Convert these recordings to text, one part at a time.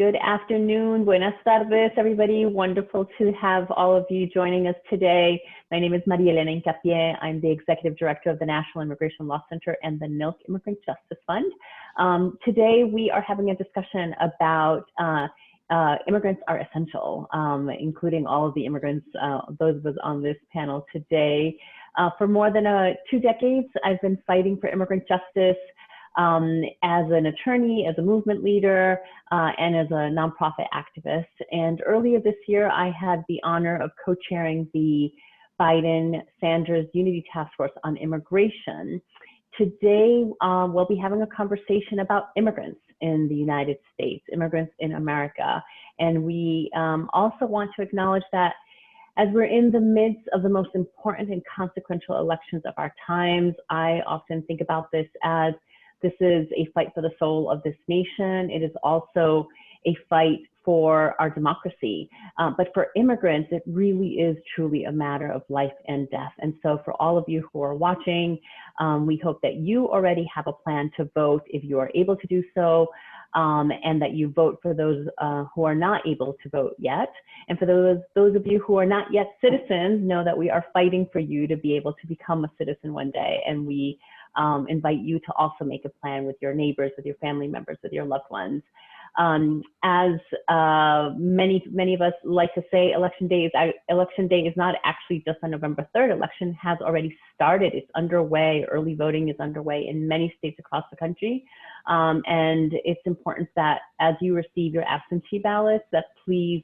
Good afternoon. Buenas tardes, everybody. Wonderful to have all of you joining us today. My name is Marielena Hincapié. I'm the Executive Director of the National Immigration Law Center and the NILC Immigrant Justice Fund. Today, we are having a discussion about immigrants are essential, including all of the immigrants, those of us on this panel today. For more than 2 decades, I've been fighting for immigrant justice as an attorney, as a movement leader, and as a nonprofit activist. And earlier this year, I had the honor of co-chairing the Biden-Sanders Unity Task Force on Immigration. Today, we'll be having a conversation about immigrants in the United States, immigrants in America. And we also want to acknowledge that as we're in the midst of the most important and consequential elections of our times, I often think about this as this is a fight for the soul of this nation. It is also a fight for our democracy. But for immigrants, it really is truly a matter of life and death. And so for all of you who are watching, we hope that you already have a plan to vote if you are able to do so, and that you vote for those who are not able to vote yet. And for those of you who are not yet citizens, know that we are fighting for you to be able to become a citizen one day. And we invite you to also make a plan with your neighbors, with your family members, with your loved ones. As many of us like to say, election day is not actually just on November 3rd. Election has already started. It's underway. Early voting is underway in many states across the country. And it's important that as you receive your absentee ballots, that please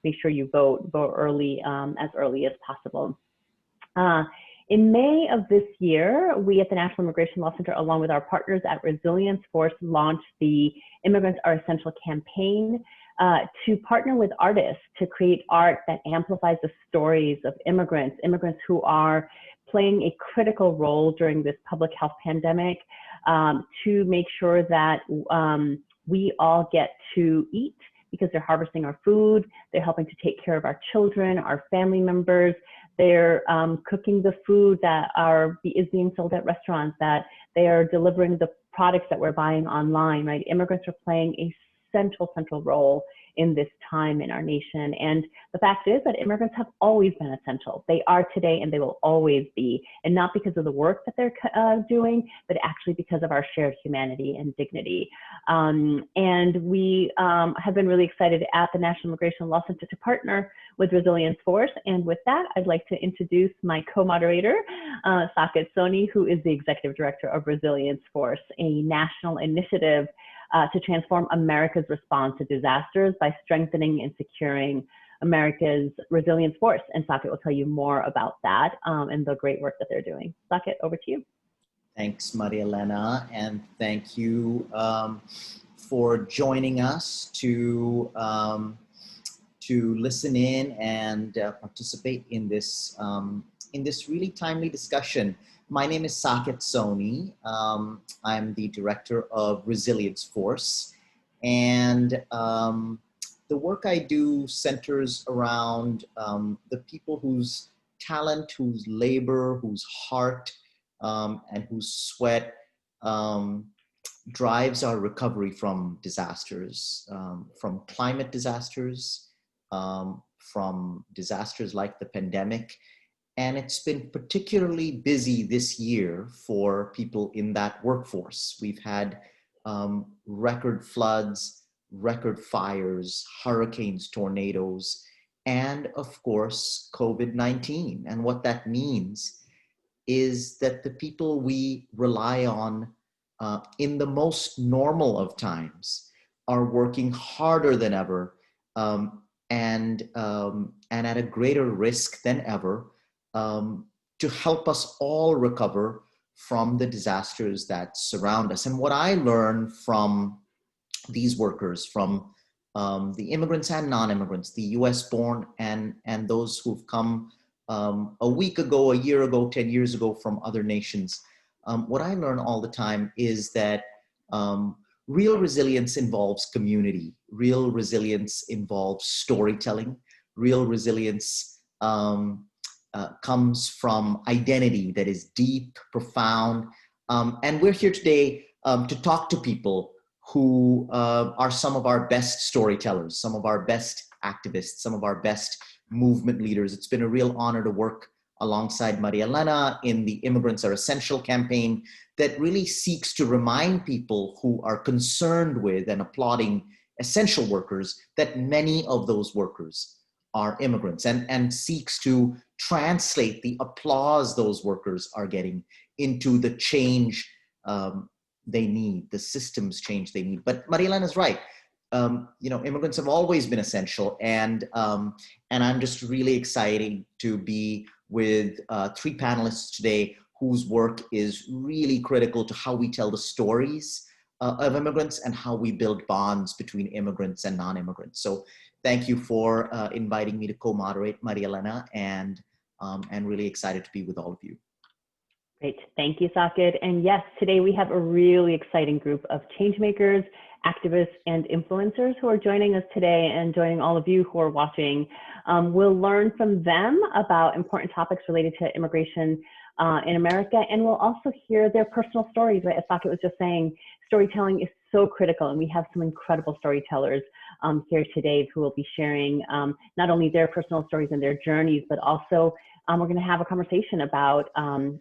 make sure you vote early, as early as possible. In May of this year, we at the National Immigration Law Center, along with our partners at Resilience Force, launched the Immigrants Are Essential campaign to partner with artists to create art that amplifies the stories of immigrants who are playing a critical role during this public health pandemic, to make sure that we all get to eat, because they're harvesting our food, they're helping to take care of our children, our family members, they're cooking the food that is being sold at restaurants, that they are delivering the products that we're buying online, right? Immigrants are playing a central role in this time in our nation. And the fact is that immigrants have always been essential. They are today and they will always be, and not because of the work that they're doing, but actually because of our shared humanity and dignity. And we have been really excited at the National Immigration Law Center to partner with Resilience Force. And with that, I'd like to introduce my co-moderator, Saket Soni, who is the Executive Director of Resilience Force, a national initiative to transform America's response to disasters by strengthening and securing America's resilience force. And Saket will tell you more about that and the great work that they're doing. Saket, over to you. Thanks, Marielena, and thank you for joining us to listen in and participate in this really timely discussion. My name is Saket Soni. I'm the director of Resilience Force, and the work I do centers around the people whose talent, whose labor, whose heart, and whose sweat drives our recovery from disasters, from climate disasters, from disasters like the pandemic. And it's been particularly busy this year for people in that workforce. We've had record floods, record fires, hurricanes, tornadoes, and of course, COVID-19. And what that means is that the people we rely on in the most normal of times are working harder than ever and at a greater risk than ever to help us all recover from the disasters that surround us. And what I learned from these workers, from the immigrants and non-immigrants, the US born and those who've come a week ago, a year ago, 10 years ago from other nations, what I learn all the time is that real resilience involves community. Real resilience involves storytelling. Real resilience comes from identity that is deep, profound. And we're here today to talk to people who are some of our best storytellers, some of our best activists, some of our best movement leaders. It's been a real honor to work alongside Marielena in the Immigrants Are Essential campaign that really seeks to remind people who are concerned with and applauding essential workers that many of those workers are immigrants, and seeks to translate the applause those workers are getting into the change they need, the systems change they need. But Marielena is right. Immigrants have always been essential, and I'm just really excited to be with three panelists today whose work is really critical to how we tell the stories of immigrants and how we build bonds between immigrants and non-immigrants. So thank you for inviting me to co-moderate, Marielena, and really excited to be with all of you. Great, thank you, Saket. And yes, today we have a really exciting group of changemakers, activists, and influencers who are joining us today and joining all of you who are watching. We'll learn from them about important topics related to immigration in America, and we'll also hear their personal stories, right? As Saket was just saying, storytelling is so critical, and we have some incredible storytellers here today who will be sharing not only their personal stories and their journeys, but also we're going to have a conversation about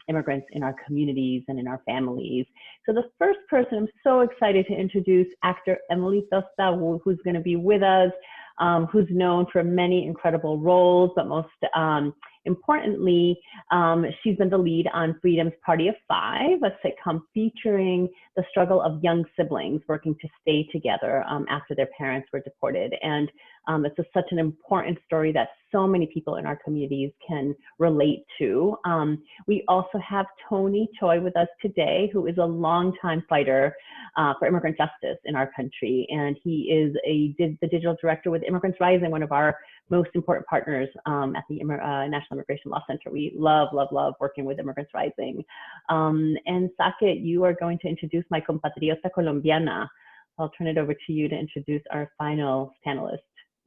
immigrants in our communities and in our families. So the first person I'm so excited to introduce, actor Emily Tosta, who's going to be with us, who's known for many incredible roles, but most importantly, she's been the lead on Freedom's Party of Five, a sitcom featuring the struggle of young siblings working to stay together after their parents were deported. And it's such an important story that so many people in our communities can relate to. We also have Tony Choi with us today, who is a longtime fighter for immigrant justice in our country. And he is the digital director with Immigrants Rising, one of our most important partners at the National Immigration Law Center. We love, love, love working with Immigrants Rising. And Saket, you are going to introduce my compatriota colombiana. I'll turn it over to you to introduce our final panelist.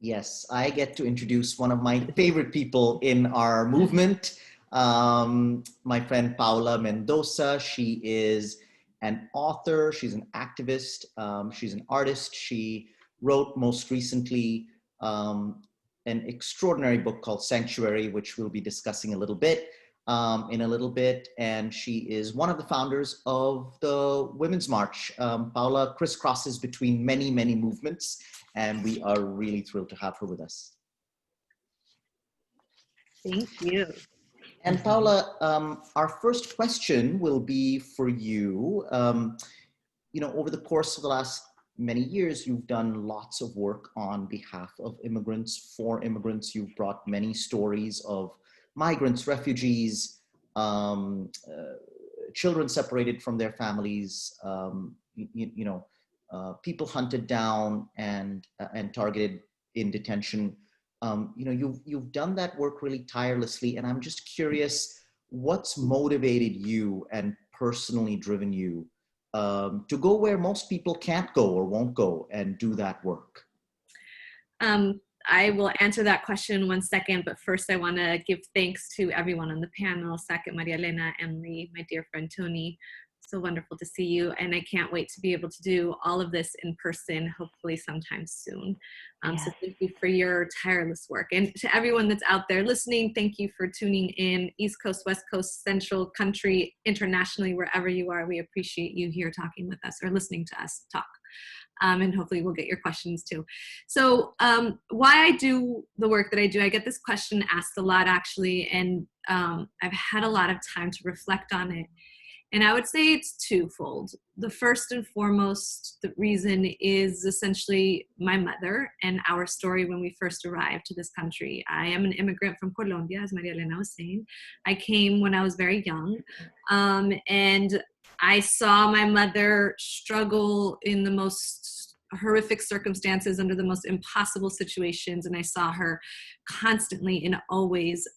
Yes, I get to introduce one of my favorite people in our movement, my friend Paola Mendoza. She is an author, she's an activist, she's an artist. She wrote most recently an extraordinary book called Sanctuary, which we'll be discussing a little bit in a little bit. And she is one of the founders of the Women's March. Paola crisscrosses between many, many movements, and we are really thrilled to have her with us. Thank you. And Paola, our first question will be for you. Over the course of the last many years, you've done lots of work on behalf of immigrants, for immigrants. You've brought many stories of migrants, refugees, children separated from their families, people hunted down and targeted in detention. You've done that work really tirelessly, and I'm just curious, what's motivated you and personally driven you to go where most people can't go or won't go and do that work? I will answer that question in 1 second, but first I want to give thanks to everyone on the panel, Saket, Marielena, Emily, my dear friend Tony. So wonderful to see you, and I can't wait to be able to do all of this in person, hopefully sometime soon. So thank you for your tireless work. And to everyone that's out there listening, thank you for tuning in, East Coast, West Coast, Central, country, internationally, wherever you are. We appreciate you here talking with us or listening to us talk. And hopefully we'll get your questions too. So why I do the work that I do, I get this question asked a lot actually, and I've had a lot of time to reflect on it. And I would say it's twofold. The first and foremost, the reason is essentially my mother and our story when we first arrived to this country. I am an immigrant from Colombia, as Marielena was saying. I came when I was very young, and I saw my mother struggle in the most horrific circumstances under the most impossible situations, and I saw her constantly and always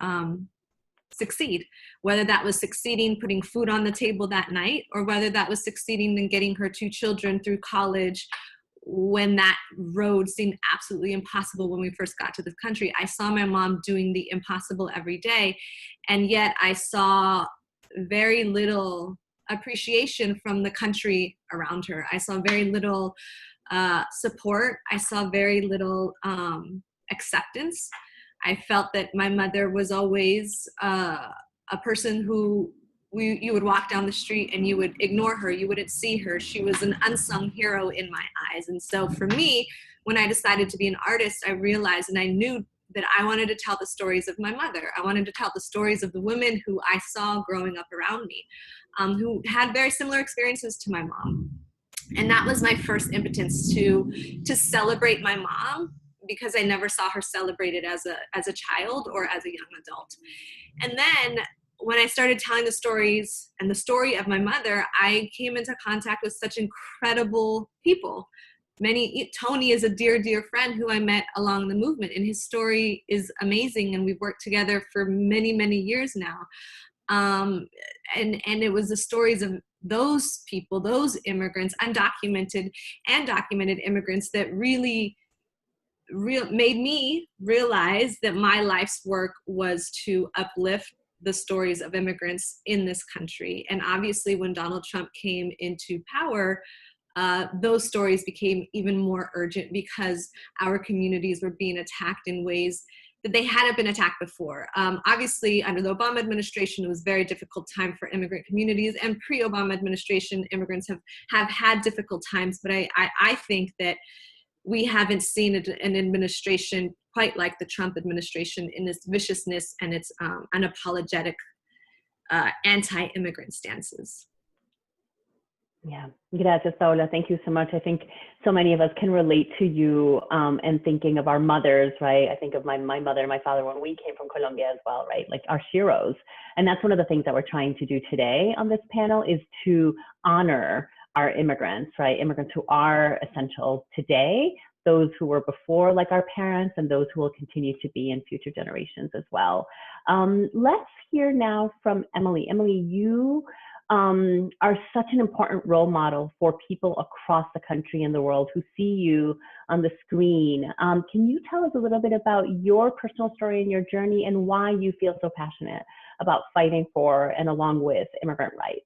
succeed, whether that was succeeding putting food on the table that night, or whether that was succeeding in getting her 2 children through college when that road seemed absolutely impossible when we first got to this country. I saw my mom doing the impossible every day, and yet I saw very little appreciation from the country around her. I saw very little support. I saw very little acceptance. I felt that my mother was always a person who you would walk down the street and you would ignore her. You wouldn't see her. She was an unsung hero in my eyes. And so for me, when I decided to be an artist, I realized and I knew that I wanted to tell the stories of my mother. I wanted to tell the stories of the women who I saw growing up around me, who had very similar experiences to my mom. And that was my first impetus to celebrate my mom, because I never saw her celebrated as a child or as a young adult. And then when I started telling the stories and the story of my mother, I came into contact with such incredible people. Tony is a dear, dear friend who I met along the movement, and his story is amazing. And we've worked together for many, many years now. And it was the stories of those people, those immigrants, undocumented and documented immigrants, that really made me realize that my life's work was to uplift the stories of immigrants in this country. And obviously when Donald Trump came into power, those stories became even more urgent, because our communities were being attacked in ways that they hadn't been attacked before. Obviously, under the Obama administration, it was a very difficult time for immigrant communities, and pre-Obama administration, immigrants have had difficult times, but I think that we haven't seen an administration quite like the Trump administration in its viciousness and its unapologetic anti-immigrant stances. Yeah, gracias, Paola. Thank you so much. I think so many of us can relate to you and thinking of our mothers, right? I think of my mother and my father when we came from Colombia as well, right? Like our heroes. And that's one of the things that we're trying to do today on this panel, is to honor our immigrants, right? Immigrants who are essential today, those who were before, like our parents, and those who will continue to be in future generations as well. Let's hear now from Emily. Emily, you are such an important role model for people across the country and the world who see you on the screen. Can you tell us a little bit about your personal story and your journey, and why you feel so passionate about fighting for and along with immigrant rights?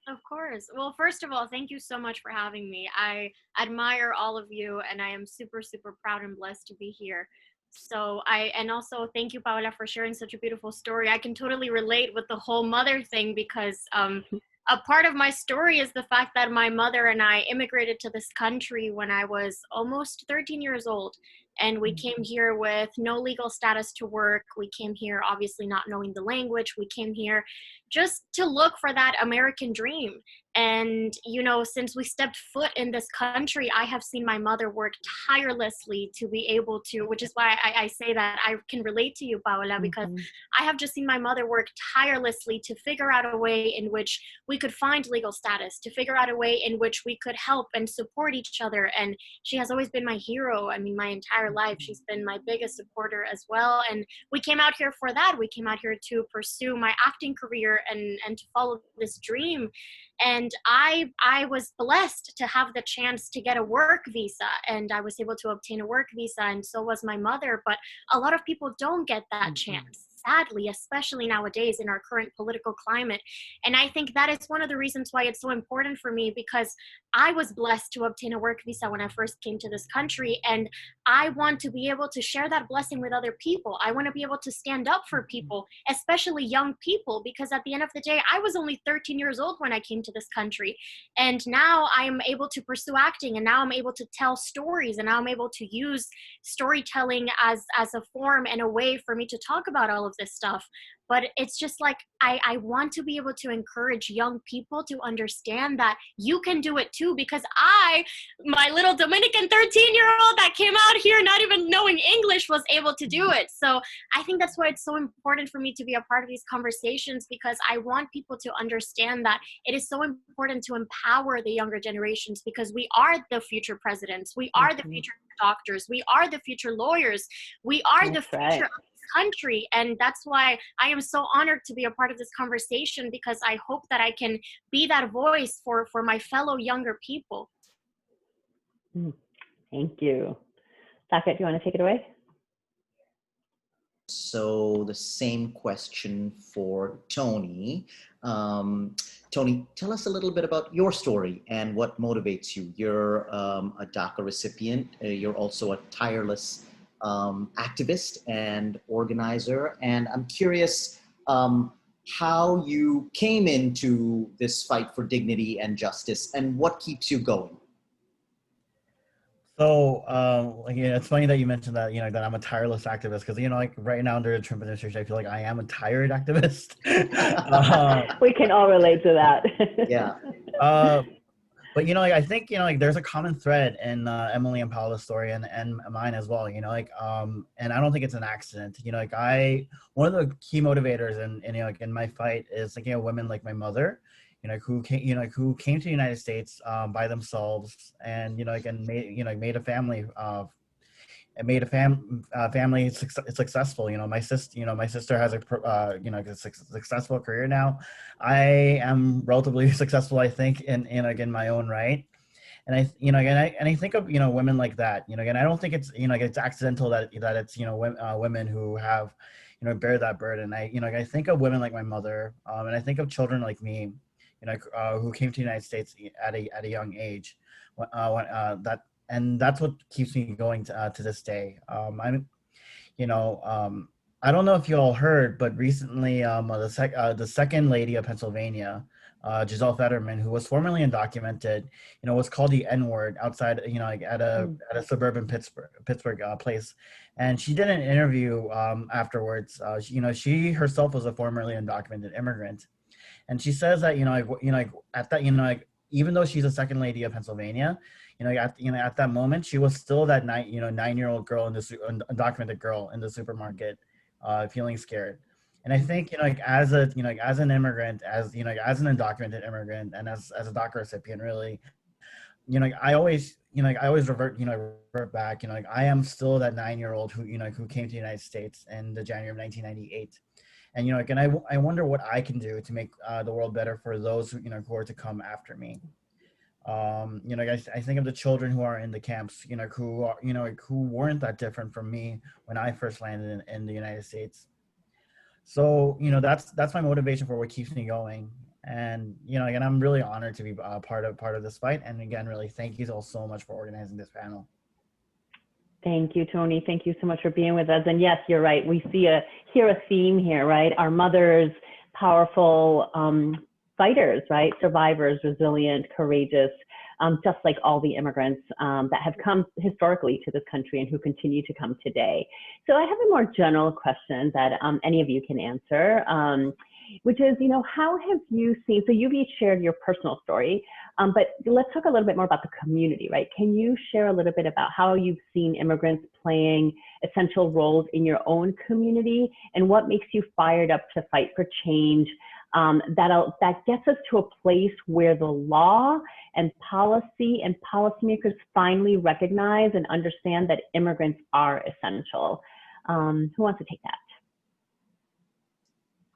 Of course. Well, first of all, thank you so much for having me. I admire all of you, and I am super, super proud and blessed to be here. And also thank you, Paola, for sharing such a beautiful story. I can totally relate with the whole mother thing, because a part of my story is the fact that my mother and I immigrated to this country when I was almost 13 years old. And we came here with no legal status to work. We came here obviously not knowing the language. We came here just to look for that American dream. And, you know, since we stepped foot in this country, I have seen my mother work tirelessly to be able to, which is why I say that I can relate to you, Paola, because I have just seen my mother work tirelessly to figure out a way in which we could find legal status, to figure out a way in which we could help and support each other. And she has always been my hero. I mean, my entire life, she's been my biggest supporter as well. And we came out here for that. We came out here to pursue my acting career and to follow this dream. And I was blessed to have the chance to get a work visa, and I was able to obtain a work visa, and so was my mother. But a lot of people don't get that chance, sadly, especially nowadays in our current political climate. And I think that is one of the reasons why it's so important for me, because I was blessed to obtain a work visa when I first came to this country, and I want to be able to share that blessing with other people. I want to be able to stand up for people, especially young people, because at the end of the day, I was only 13 years old when I came to this country. And now I am able to pursue acting, and now I'm able to tell stories, and now I'm able to use storytelling as a form and a way for me to talk about all of this stuff. But it's just like, I want to be able to encourage young people to understand that you can do it too, because my little Dominican 13-year-old that came out here not even knowing English was able to do it. So I think that's why it's so important for me to be a part of these conversations, because I want people to understand that it is so important to empower the younger generations, because we are the future presidents. We are the future doctors. We are the future lawyers. We are the future of country. And that's why I am so honored to be a part of this conversation, because I hope that I can be that voice for my fellow younger people. Thank you. Saket, do you want to take it away? So the same question for Tony. Tony, tell us a little bit about your story and what motivates you. You're a DACA recipient. You're also a tireless activist and organizer. And I'm curious how you came into this fight for dignity and justice and what keeps you going. So, it's funny that you mentioned that, that I'm a tireless activist because, like right now under the Trump administration, I feel like I am a tired activist. We can all relate to that. Yeah. But, I think, there's a common thread in Emily and Paola's story and mine as well, and I don't think it's an accident. One of the key motivators in my fight is, women like my mother, who came to the United States by themselves and, and made a family family successful. My sister has a successful career now. I am relatively successful, I think, in my own right. And I think of women like that. Again, I don't think it's it's accidental that it's women who have bear that burden. I think of women like my mother, and I think of children like me, who came to the United States at a young age. And that's what keeps me going to this day. I don't know if you all heard, but recently the second lady of Pennsylvania, Giselle Fetterman, who was formerly undocumented, was called the N-word outside, at a suburban Pittsburgh place, and she did an interview afterwards. She herself was a formerly undocumented immigrant, and she says that at that even though she's a second lady of Pennsylvania, at that moment she was still that 9-year-old girl undocumented girl in the supermarket, feeling scared. And I think as an immigrant, as as an undocumented immigrant, and as a DACA recipient, really, I always revert back. I am still that 9-year-old who who came to the United States in the January of 1998. And I wonder what I can do to make the world better for those who are to come after me. I think of the children who are in the camps, who weren't that different from me when I first landed in the United States. So that's my motivation for what keeps me going. And again, I'm really honored to be part of this fight. And again, really thank you all so much for organizing this panel. Thank you, Tony. Thank you so much for being with us. And yes, you're right. We hear a theme here, right? Our mothers, powerful fighters, right? Survivors, resilient, courageous, just like all the immigrants that have come historically to this country and who continue to come today. So I have a more general question that any of you can answer, which is, how have you seen, so you've each shared your personal story, but let's talk a little bit more about the community, right? Can you share a little bit about how you've seen immigrants playing essential roles in your own community and what makes you fired up to fight for change that gets us to a place where the law and policy and policymakers finally recognize and understand that immigrants are essential? Who wants to take that?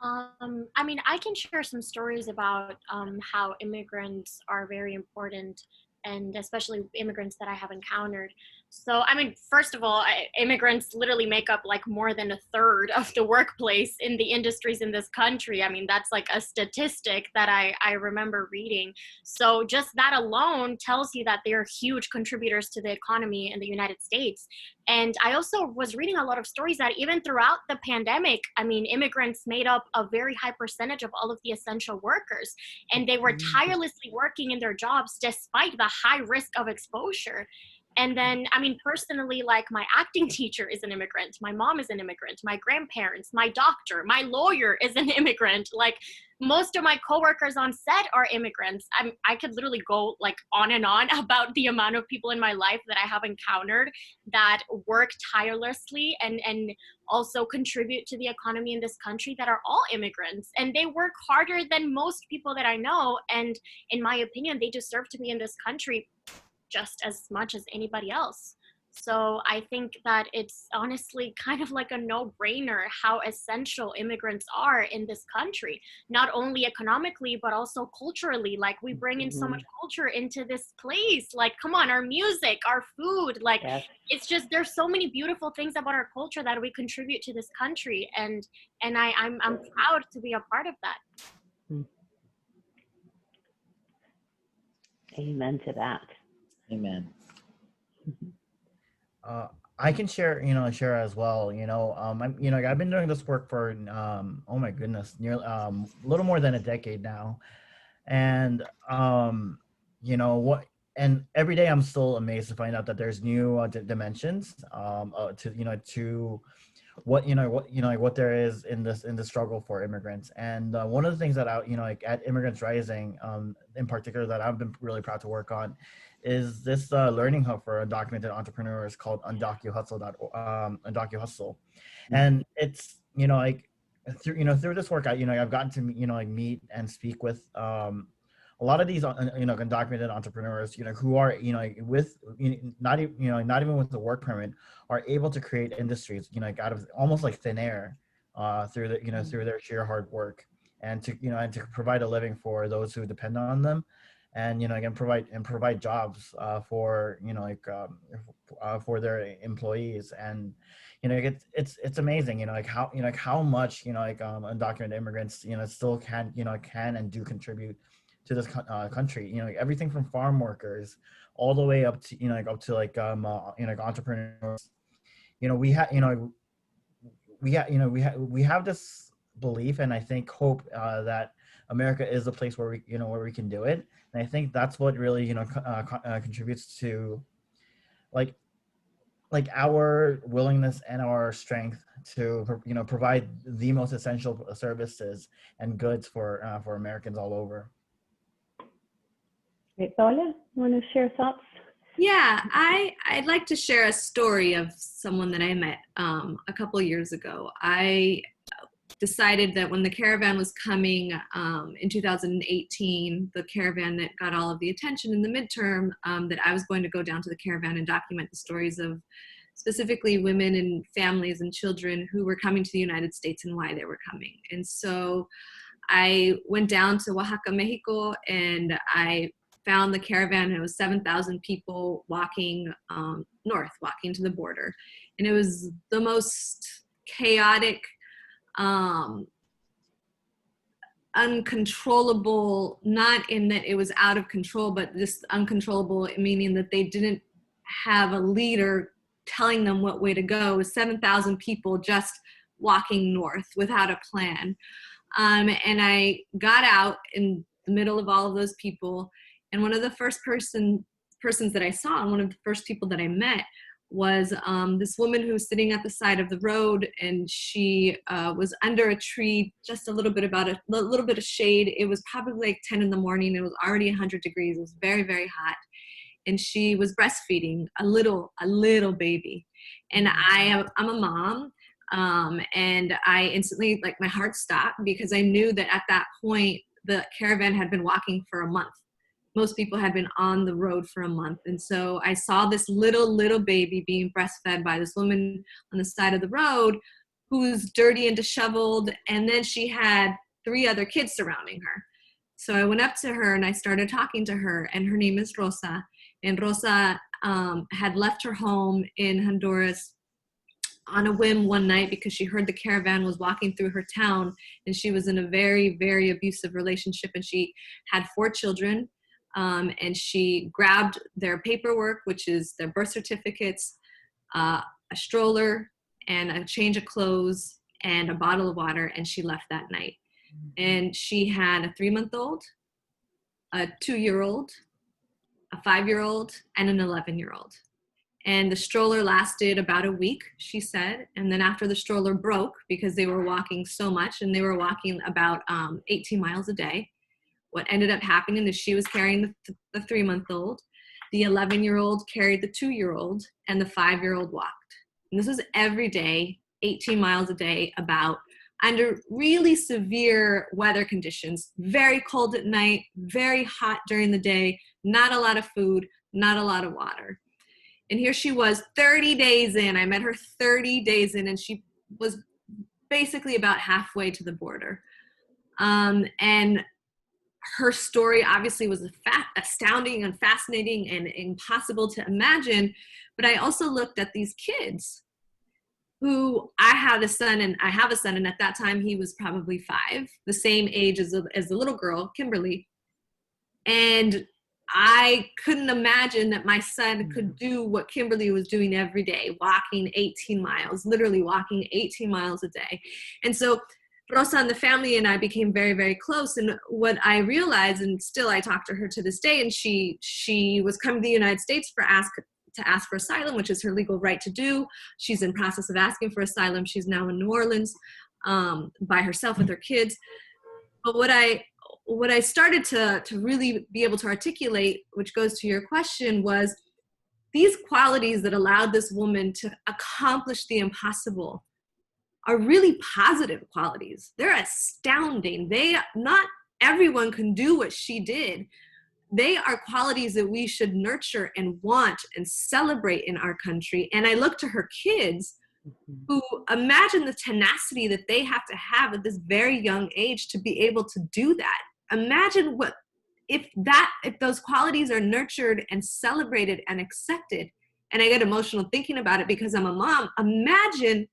I can share some stories about how immigrants are very important, and especially immigrants that I have encountered. So, first of all, immigrants literally make up like more than a third of the workplace in the industries in this country. That's like a statistic that I remember reading. So just that alone tells you that they're huge contributors to the economy in the United States. And I also was reading a lot of stories that even throughout the pandemic, immigrants made up a very high percentage of all of the essential workers. And they were tirelessly working in their jobs despite the high risk of exposure. And then, personally, like my acting teacher is an immigrant. My mom is an immigrant. My grandparents, my doctor, my lawyer is an immigrant. Like most of my coworkers on set are immigrants. I could literally go like on and on about the amount of people in my life that I have encountered that work tirelessly and also contribute to the economy in this country that are all immigrants. And they work harder than most people that I know. And in my opinion, they deserve to be in this country just as much as anybody else. So I think that it's honestly kind of like a no-brainer how essential immigrants are in this country, not only economically, but also culturally. Like, we bring in so much culture into this place. Like, come on, our music, our food, like, Yes. it's just, there's so many beautiful things about our culture that we contribute to this country. And I'm proud to be a part of that. Amen to that. Amen. I can share, share as well. I've been doing this work for, oh my goodness, nearly a little more than a decade now, and and every day I'm still amazed to find out that there's new dimensions to what there is in the struggle for immigrants. And one of the things that at Immigrants Rising, in particular, that I've been really proud to work on is this learning hub for undocumented entrepreneurs called UndocuHustle. And it's through this work I've gotten to meet and speak with a lot of these undocumented entrepreneurs who are with not even with the work permit, are able to create industries out of almost like thin air through the through their sheer hard work, and to provide a living for those who depend on them, and again provide jobs for for their employees. And it's amazing how much undocumented immigrants still can and do contribute to this country. Everything from farm workers all the way up to entrepreneurs. We have this belief, and I think hope that America is a place where we can do it. And I think that's what really contributes to like our willingness and our strength to provide the most essential services and goods for Americans all over. Great. Paola, want to share thoughts? Yeah, I'd like to share a story of someone that I met a couple years ago. I decided that when the caravan was coming in 2018, the caravan that got all of the attention in the midterm, that I was going to go down to the caravan and document the stories of specifically women and families and children who were coming to the United States and why they were coming. And so I went down to Oaxaca, Mexico, and I found the caravan, and it was 7,000 people walking north, walking to the border. And it was the most chaotic, uncontrollable, not in that it was out of control, but just uncontrollable, meaning that they didn't have a leader telling them what way to go. It was 7,000 people just walking north without a plan. And I got out in the middle of all of those people, and one of the first persons that I saw, and one of the first people that I met, was this woman who was sitting at the side of the road, and she was under a tree, just a little bit of shade. It was probably like 10 in the morning. It was already 100 degrees. It was very, very hot. And she was breastfeeding a little baby. And I'm a mom. And I instantly, like, my heart stopped, because I knew that at that point, the caravan had been walking for a month. Most people had been on the road for a month. And so I saw this little baby being breastfed by this woman on the side of the road, who's dirty and disheveled. And then she had 3 other kids surrounding her. So I went up to her and I started talking to her, and her name is Rosa. And Rosa had left her home in Honduras on a whim one night, because she heard the caravan was walking through her town, and she was in a very, very abusive relationship, and she had 4 children. And she grabbed their paperwork, which is their birth certificates, a stroller, and a change of clothes, and a bottle of water, and she left that night. And she had a 3-month-old, a 2-year-old, a 5-year-old, and an 11-year-old. And the stroller lasted about a week, she said. And then after the stroller broke, because they were walking so much, and they were walking about 18 miles a day, what ended up happening is she was carrying the 3-month-old, the 11-year-old carried the 2-year-old, and the 5-year-old walked. And this was every day, 18 miles a day, about under really severe weather conditions, very cold at night, very hot during the day, not a lot of food, not a lot of water. And here she was 30 days in. I met her 30 days in, and she was basically about halfway to the border. And her story obviously was astounding and fascinating and impossible to imagine. But I also looked at these kids who I have a son, and at that time he was probably 5, the same age as the little girl, Kimberly. And I couldn't imagine that my son could do what Kimberly was doing every day, walking 18 miles, literally walking 18 miles a day. And so Rosa and the family and I became very, very close. And what I realized, and still I talk to her to this day, and she was coming to the United States to ask for asylum, which is her legal right to do. She's in process of asking for asylum. She's now in New Orleans by herself with her kids. But what I started to really be able to articulate, which goes to your question, was these qualities that allowed this woman to accomplish the impossible are really positive qualities. They're astounding. Not everyone can do what she did. They are qualities that we should nurture and want and celebrate in our country. And I look to her kids, who imagine the tenacity that they have to have at this very young age to be able to do that. Imagine if those qualities are nurtured and celebrated and accepted. And I get emotional thinking about it because I'm a mom. Imagine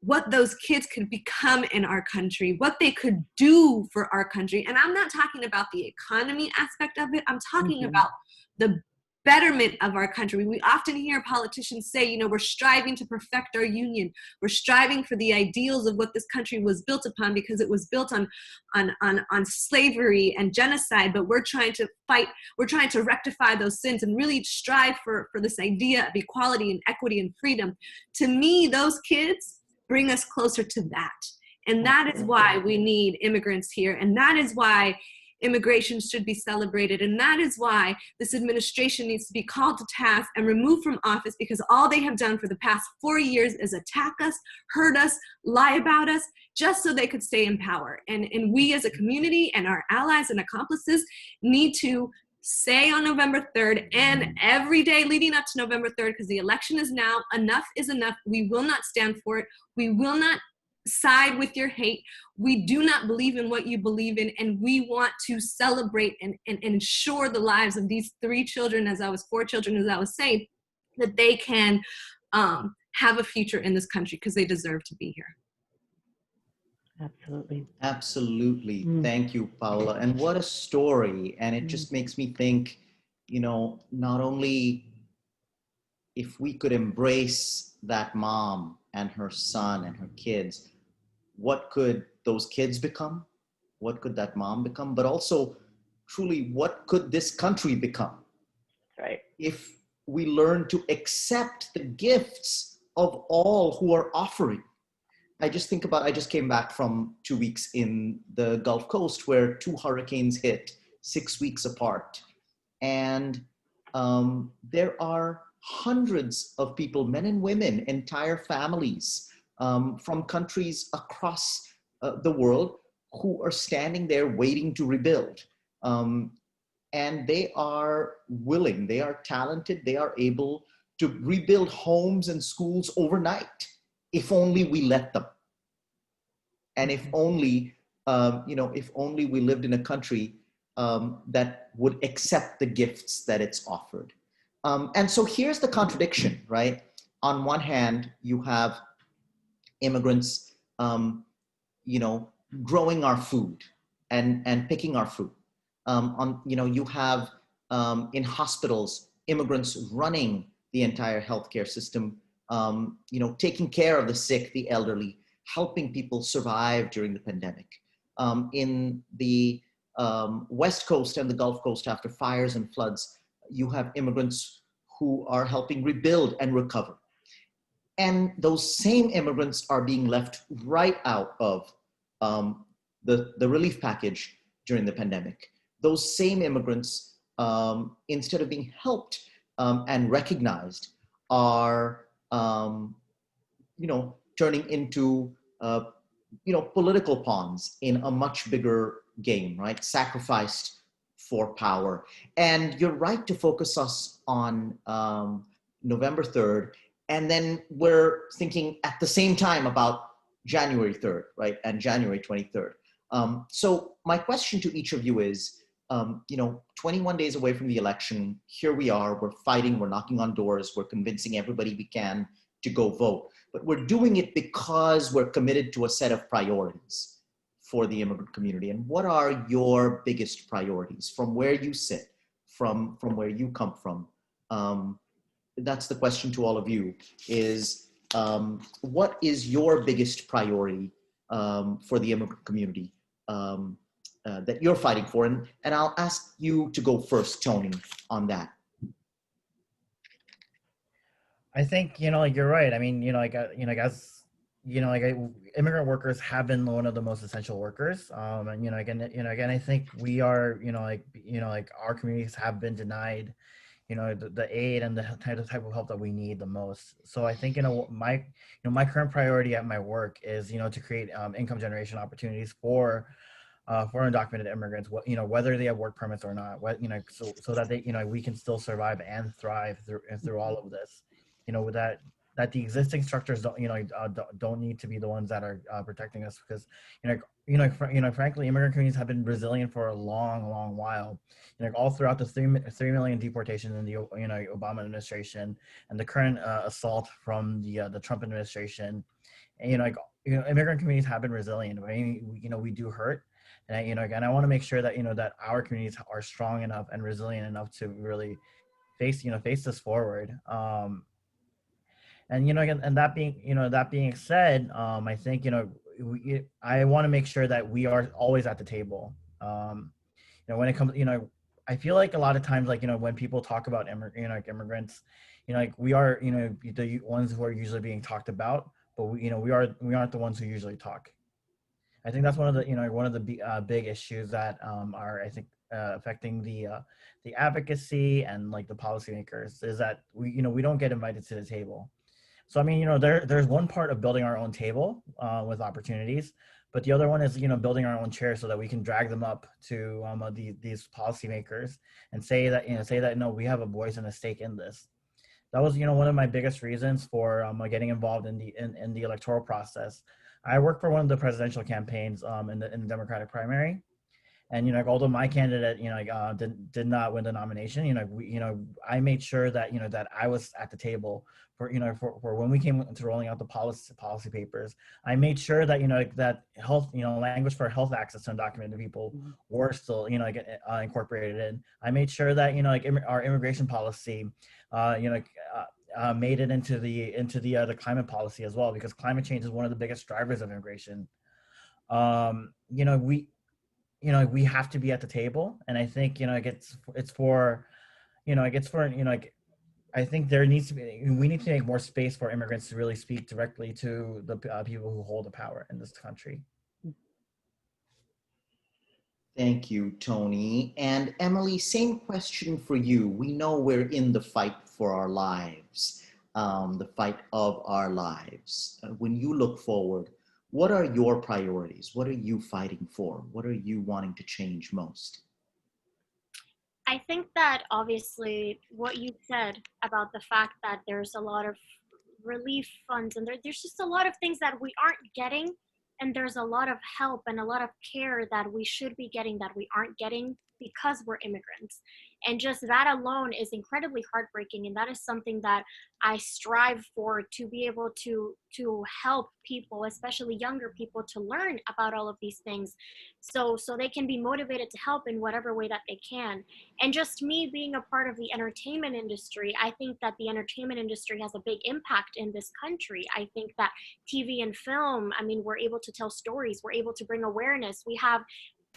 what those kids could become in our country, what they could do for our country. And I'm not talking about the economy aspect of it. I'm talking about the betterment of our country. We often hear politicians say, we're striving to perfect our union. We're striving for the ideals of what this country was built upon because it was built on slavery and genocide, but we're trying to rectify those sins and really strive for this idea of equality and equity and freedom. To me, those kids bring us closer to that. And that is why we need immigrants here. And that is why immigration should be celebrated. And that is why this administration needs to be called to task and removed from office, because all they have done for the past 4 years is attack us, hurt us, lie about us, just so they could stay in power. And we as a community and our allies and accomplices need to say on November 3rd and every day leading up to November 3rd, because the election is now, enough is enough. We will not stand for it. We will not side with your hate. We do not believe in what you believe in, and we want to celebrate and ensure the lives of these 4 children, as I was saying, that they can have a future in this country because they deserve to be here. Absolutely. Thank you, Paola. And what a story. And it just makes me think, not only if we could embrace that mom and her son and her kids, what could those kids become? What could that mom become? But also, truly, what could this country become? Right. If we learn to accept the gifts of all who are offering. I just came back from 2 weeks in the Gulf Coast where 2 hurricanes hit 6 weeks apart. And there are hundreds of people, men and women, entire families from countries across the world who are standing there waiting to rebuild. And they are willing, they are talented, they are able to rebuild homes and schools overnight, if only we let them. And if only, if only we lived in a country that would accept the gifts that it's offered. And so here's the contradiction, right? On one hand, you have immigrants, growing our food and picking our food. You have in hospitals, immigrants running the entire healthcare system, taking care of the sick, the elderly, helping people survive during the pandemic. In the West Coast and the Gulf Coast, after fires and floods, you have immigrants who are helping rebuild and recover. And those same immigrants are being left right out of the relief package during the pandemic. Those same immigrants, instead of being helped and recognized, are turning into political pawns in a much bigger game, right? Sacrificed for power. And you're right to focus us on November 3rd, and then we're thinking at the same time about January 3rd, right, and January 23rd. So my question to each of you is, 21 days away from the election, here we are, we're fighting, we're knocking on doors, we're convincing everybody we can to go vote. But we're doing it because we're committed to a set of priorities for the immigrant community. And what are your biggest priorities from where you sit, from where you come from? That's the question to all of you, is what is your biggest priority for the immigrant community that you're fighting for? And I'll ask you to go first, Tony, on that. I think, you're right. I mean, immigrant workers have been one of the most essential workers. And, again, I think we are, our communities have been denied, the aid and the type of help that we need the most. So I think, my current priority at my work is, to create income generation opportunities for undocumented immigrants, whether they have work permits or not, so that they, we can still survive and thrive through all of this. That the existing structures don't need to be the ones that are protecting us, because frankly, immigrant communities have been resilient for a long while. All throughout the 3 million deportations in the Obama administration, and the current assault from the Trump administration, and immigrant communities have been resilient. I mean, we do hurt, and again, I want to make sure that that our communities are strong enough and resilient enough to really face this forward. And again, and that being said, I think I want to make sure that we are always at the table. When it comes, I feel like a lot of times, when people talk about immigrants, we are the ones who are usually being talked about, but we aren't the ones who usually talk. I think that's one of the big issues that are, I think, affecting the advocacy and the policymakers, is that we don't get invited to the table. So I mean, there's one part of building our own table with opportunities, but the other one is building our own chairs so that we can drag them up to these policymakers and say that no, we have a voice and a stake in this. That was one of my biggest reasons for getting involved in the electoral process. I worked for one of the presidential campaigns in the Democratic primary. And although my candidate did not win the nomination, I made sure that that I was at the table for when we came to rolling out the policy papers. I made sure that that health language for health access to undocumented people were still incorporated in. I made sure that our immigration policy made it into the climate policy as well, because climate change is one of the biggest drivers of immigration. We have to be at the table, and I think I think we need to make more space for immigrants to really speak directly to the people who hold the power in this country. Thank you, Tony. And Emily, same question for you. We know we're in the fight for our lives, the fight of our lives. When you look forward, what are your priorities? What are you fighting for? What are you wanting to change most? I think that obviously what you said about the fact that there's a lot of relief funds and there's just a lot of things that we aren't getting, and there's a lot of help and a lot of care that we should be getting that we aren't getting because we're immigrants. And just that alone is incredibly heartbreaking, and that is something that I strive for, to be able to help people, especially younger people, to learn about all of these things so they can be motivated to help in whatever way that they can. And just me being a part of the entertainment industry, I think that the entertainment industry has a big impact in this country. I think that TV and film, I mean, we're able to tell stories, we're able to bring awareness, we have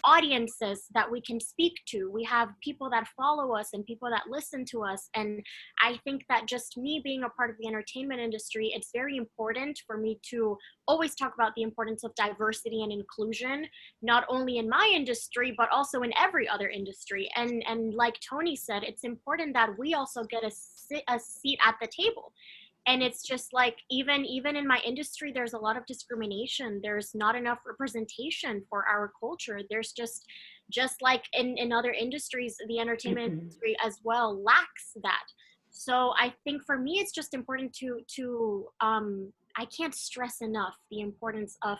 audiences that we can speak to, we have people that follow us and people that listen to us. And I think that just me being a part of the entertainment industry, it's very important for me to always talk about the importance of diversity and inclusion, not only in my industry but also in every other industry. And like Tony said, it's important that we also get a seat at the table. And it's just like, even in my industry, there's a lot of discrimination. There's not enough representation for our culture. There's just like in other industries, the entertainment industry as well lacks that. So I think for me, it's just important to I can't stress enough the importance of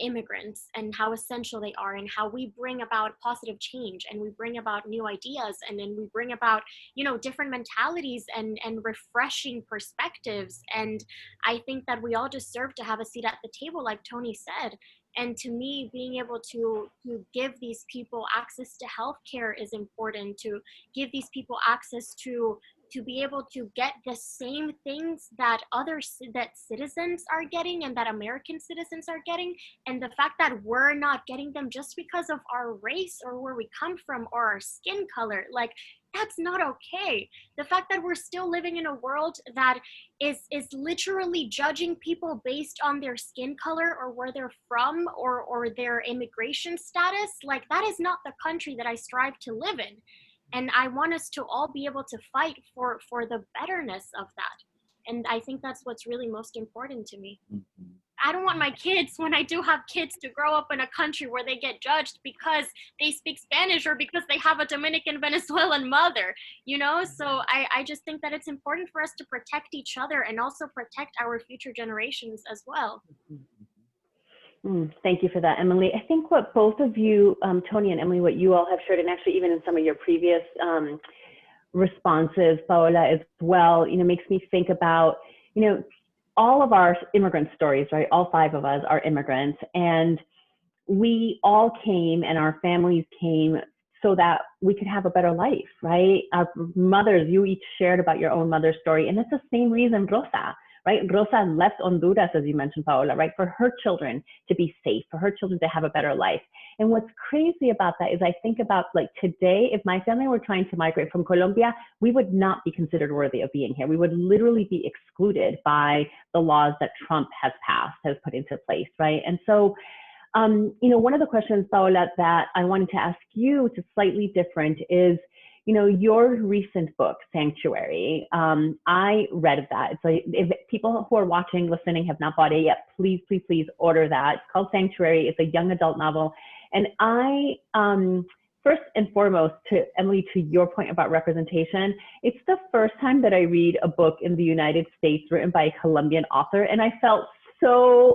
immigrants and how essential they are, and how we bring about positive change, and we bring about new ideas, and then we bring about, you know, different mentalities and refreshing perspectives. And I think that we all deserve to have a seat at the table, like Tony said. And to me, being able to give these people access to healthcare is important, to give these people access to be able to get the same things that that citizens are getting and that American citizens are getting. And the fact that we're not getting them just because of our race or where we come from or our skin color, like, that's not okay. The fact that we're still living in a world that is literally judging people based on their skin color or where they're from or their immigration status, like, that is not the country that I strive to live in. And I want us to all be able to fight for the betterness of that. And I think that's what's really most important to me. I don't want my kids, when I do have kids, to grow up in a country where they get judged because they speak Spanish or because they have a Dominican Venezuelan mother, you know? So I just think that it's important for us to protect each other and also protect our future generations as well. Thank you for that, Emily. I think what both of you, Tony and Emily, what you all have shared, and actually even in some of your previous responses, Paola, as well, you know, makes me think about, you know, all of our immigrant stories, right? All 5 of us are immigrants, and we all came and our families came so that we could have a better life, right? Our mothers, you each shared about your own mother's story, and it's the same reason Rosa, right? Rosa left Honduras, as you mentioned, Paola, right? For her children to be safe, for her children to have a better life. And what's crazy about that is I think about, like, today, if my family were trying to migrate from Colombia, we would not be considered worthy of being here. We would literally be excluded by the laws that Trump has passed, has put into place, right? And so, you know, one of the questions, Paola, that I wanted to ask you, which is slightly different, is, you know, your recent book, Sanctuary. I read that. So if people who are watching, listening, have not bought it yet, please, please, please order that. It's called Sanctuary. It's a young adult novel. And I, first and foremost, to Emily, to your point about representation, it's the first time that I read a book in the United States written by a Colombian author. And I felt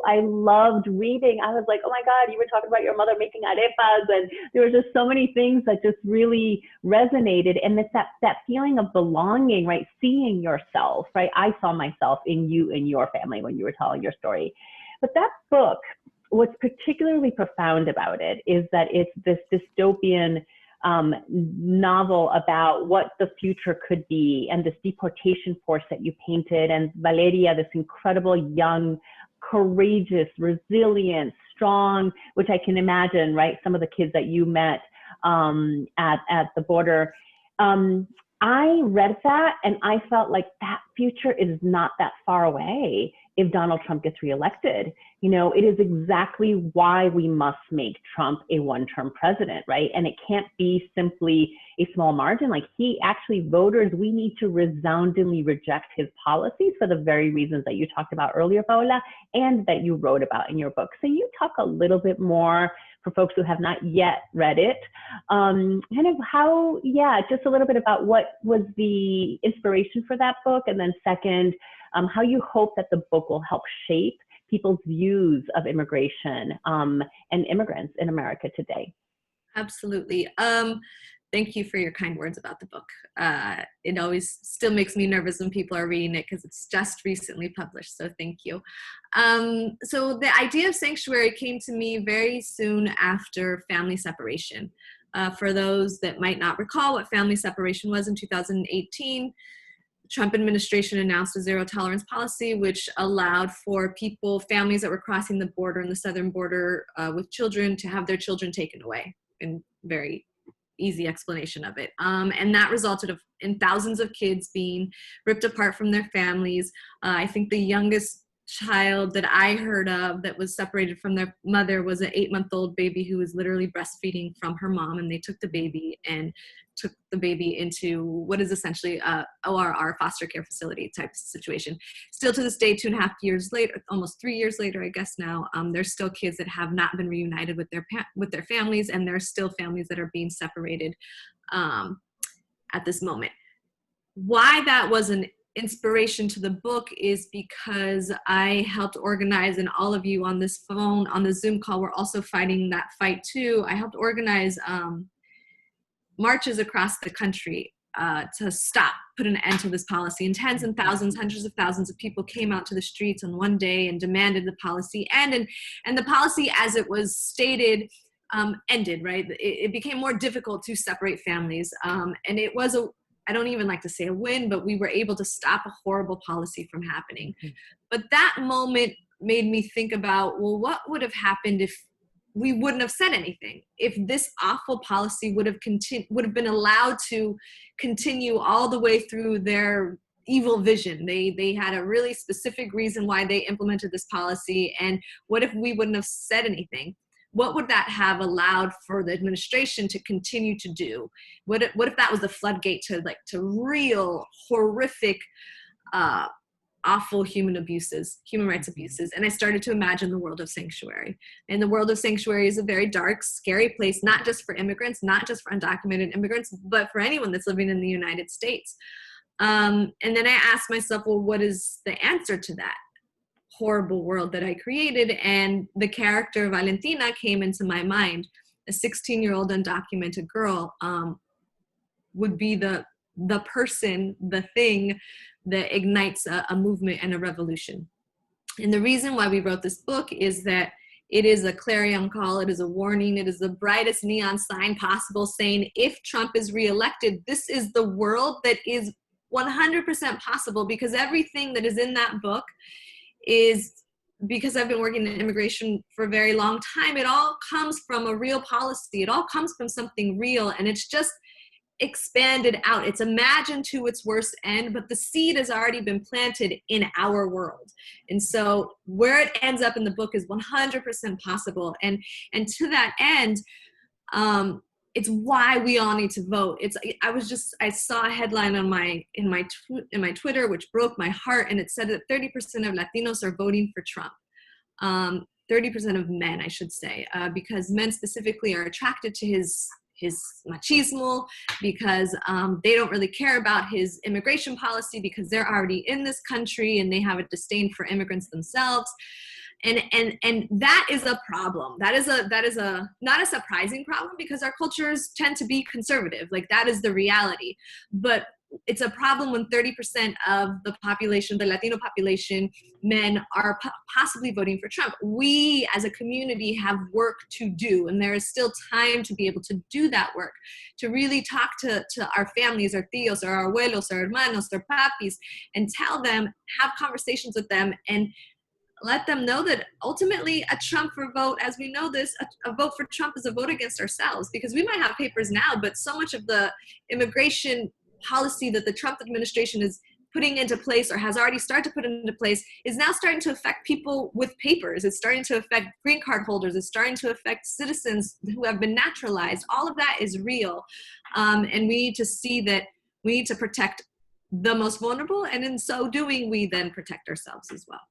I loved reading. I was like, oh my God, you were talking about your mother making arepas, and there were just so many things that just really resonated. And it's that feeling of belonging, right? Seeing yourself, right? I saw myself in you and your family when you were telling your story. But that book, what's particularly profound about it is that it's this dystopian novel about what the future could be, and this deportation force that you painted, and Valeria, this incredible young, courageous, resilient, strong, which I can imagine, right? Some of the kids that you met at the border. I read that and I felt like that future is not that far away if Donald Trump gets reelected. You know, it is exactly why we must make Trump a one-term president, right? And it can't be simply a small margin. Like, he actually, voters, we need to resoundingly reject his policies for the very reasons that you talked about earlier, Paola, and that you wrote about in your book. So you talk a little bit more, for folks who have not yet read it, kind of how, just a little bit about what was the inspiration for that book, and then second, how you hope that the book will help shape people's views of immigration and immigrants in America today. Absolutely. Thank you for your kind words about the book. It always still makes me nervous when people are reading it because it's just recently published, so thank you. So the idea of Sanctuary came to me very soon after family separation. For those that might not recall what family separation was, in 2018, the Trump administration announced a zero tolerance policy, which allowed for families that were crossing the border, in the southern border with children, to have their children taken away, in very easy explanation of it. And that resulted in thousands of kids being ripped apart from their families. I think the youngest child that I heard of that was separated from their mother was an 8-month-old baby who was literally breastfeeding from her mom, and they took the baby into what is essentially a ORR, foster care facility type situation. Still to this day, 2.5 years later, almost 3 years later, I guess now, there's still kids that have not been reunited with their families, and there's still families that are being separated at this moment. why that was an inspiration to the book is because I helped organize, and all of you on this phone, on the Zoom call, we're also fighting that fight too. I helped organize marches across the country to put an end to this policy. And tens and thousands, hundreds of thousands of people came out to the streets on one day and demanded the policy end. And the policy, as it was stated, ended, right? It became more difficult to separate families. And it was I don't even like to say a win, but we were able to stop a horrible policy from happening. But that moment made me think about, well, what would have happened if we wouldn't have said anything, if this awful policy would have been allowed to continue all the way through their evil vision. They had a really specific reason why they implemented this policy. And what if we wouldn't have said anything? What would that have allowed for the administration to continue to do? What if that was the floodgate to real horrific, awful human rights abuses? And I started to imagine the world of sanctuary. And the world of sanctuary is a very dark, scary place, not just for immigrants, not just for undocumented immigrants, but for anyone that's living in the United States. And then I asked myself, well, what is the answer to that horrible world that I created? And the character Valentina came into my mind. A 16-year-old undocumented girl would be the person, the thing that ignites a movement and a revolution. And the reason why we wrote this book is that it is a clarion call, it is a warning, it is the brightest neon sign possible saying, if Trump is reelected, this is the world that is 100% possible, because everything that is in that book is, because I've been working in immigration for a very long time, it all comes from a real policy. It all comes from something real, and it's just expanded out. It's imagined to its worst end, but the seed has already been planted in our world. And so where it ends up in the book is 100% possible. And to that end, it's why we all need to vote. I saw a headline on in my Twitter, which broke my heart, and it said that 30% of Latinos are voting for Trump. 30% of men, I should say, because men specifically are attracted to his machismo, because they don't really care about his immigration policy, because they're already in this country and they have a disdain for immigrants themselves. And that is a problem. That is a not a surprising problem, because our cultures tend to be conservative. Like, that is the reality. But it's a problem when 30% of the population, the Latino population, men, are possibly voting for Trump. We as a community have work to do, and there is still time to be able to do that work, to really talk to our families, our tios, our abuelos, our hermanos, their papis, and tell them, have conversations with them, and let them know that ultimately a Trump for vote, as we know this, a vote for Trump is a vote against ourselves, because we might have papers now, but so much of the immigration policy that the Trump administration is putting into place, or has already started to put into place, is now starting to affect people with papers. It's starting to affect green card holders. It's starting to affect citizens who have been naturalized. All of that is real. And we need to see that we need to protect the most vulnerable, and in so doing, we then protect ourselves as well.